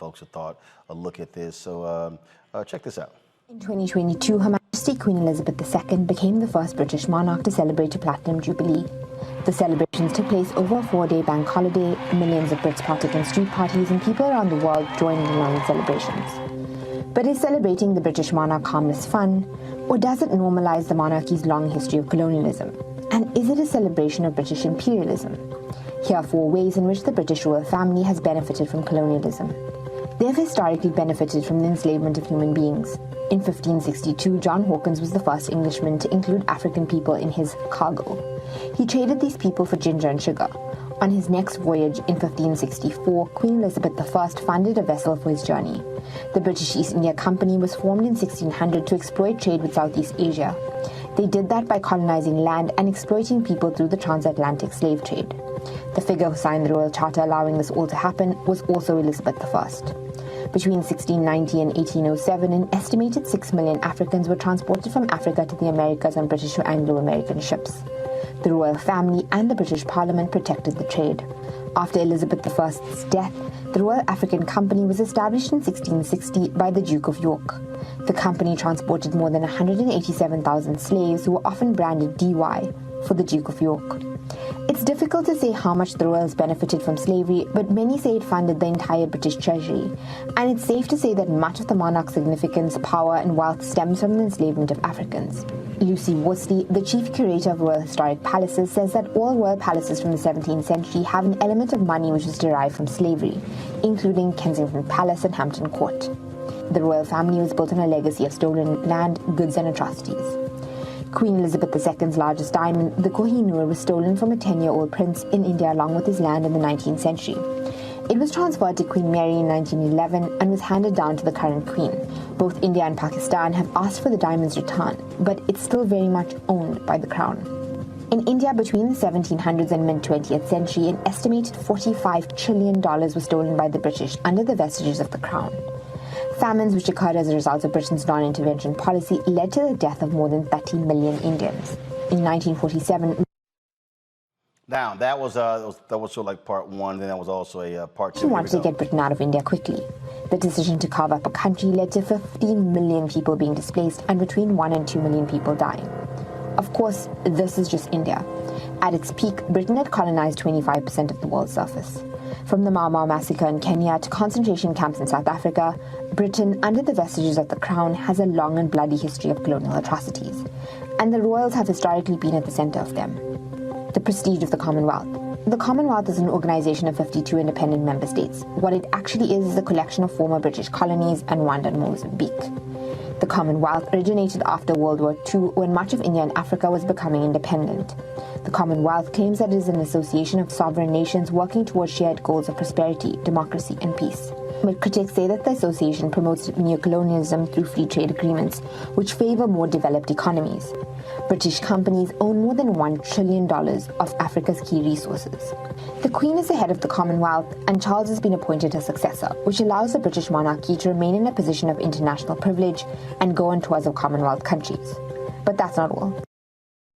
folks have thought a look at this. So check this out. In 2022, Her Majesty Queen Elizabeth II became the first British monarch to celebrate a platinum jubilee. The celebrations took place over a 4-day bank holiday. Millions of Brits partook in street parties and people around the world joined in on the celebrations. But is celebrating the British monarch harmless fun, or does it normalize the monarchy's long history of colonialism? And is it a celebration of British imperialism? Here are 4 ways in which the British royal family has benefited from colonialism. They have historically benefited from the enslavement of human beings. In 1562, John Hawkins was the first Englishman to include African people in his cargo. He traded these people for ginger and sugar. On his next voyage in 1564, Queen Elizabeth I funded a vessel for his journey. The British East India Company was formed in 1600 to exploit trade with Southeast Asia. They did that by colonizing land and exploiting people through the transatlantic slave trade. The figure who signed the Royal Charter allowing this all to happen was also Elizabeth I. Between 1690 and 1807, an estimated 6 million Africans were transported from Africa to the Americas on British or Anglo-American ships. The royal family and the British Parliament protected the trade. After Elizabeth I's death, the Royal African Company was established in 1660 by the Duke of York. The company transported more than 187,000 slaves who were often branded DY for the Duke of York. It's difficult to say how much the royals benefited from slavery, but many say it funded the entire British treasury. And it's safe to say that much of the monarch's significance, power and wealth stems from the enslavement of Africans. Lucy Worsley, the chief curator of Royal Historic Palaces, says that all royal palaces from the 17th century have an element of money which is derived from slavery, including Kensington Palace and Hampton Court. The royal family was built on a legacy of stolen land, goods and atrocities. Queen Elizabeth II's largest diamond, the Kohinoor, was stolen from a 10-year-old prince in India along with his land in the 19th century. It was transferred to Queen Mary in 1911 and was handed down to the current queen. Both India and Pakistan have asked for the diamond's return, but it's still very much owned by the crown. In India, between the 1700s and mid-20th century, an estimated $45 trillion was stolen by the British under the vestiges of the crown. Famines which occurred as a result of Britain's non-intervention policy led to the death of more than 30 million Indians. In 1947, now, that was sort of like part 1, then that was also a part 2. She wanted to get Britain out of India quickly. The decision to carve up a country led to 15 million people being displaced and between 1 and 2 million people dying. Of course, this is just India. At its peak, Britain had colonized 25% of the world's surface. From the Mau Mau massacre in Kenya to concentration camps in South Africa, Britain, under the vestiges of the crown, has a long and bloody history of colonial atrocities. And the royals have historically been at the center of them. The prestige of the Commonwealth. The Commonwealth is an organization of 52 independent member states. What it actually is a collection of former British colonies and Rwanda and Mozambique. The Commonwealth originated after World War II when much of India and Africa was becoming independent. The Commonwealth claims that it is an association of sovereign nations working towards shared goals of prosperity, democracy and peace. But critics say that the association promotes neocolonialism through free trade agreements, which favor more developed economies. British companies own more than $1 trillion of Africa's key resources. The Queen is the head of the Commonwealth, and Charles has been appointed her successor, which allows the British monarchy to remain in a position of international privilege and go on tours of Commonwealth countries. But that's not all.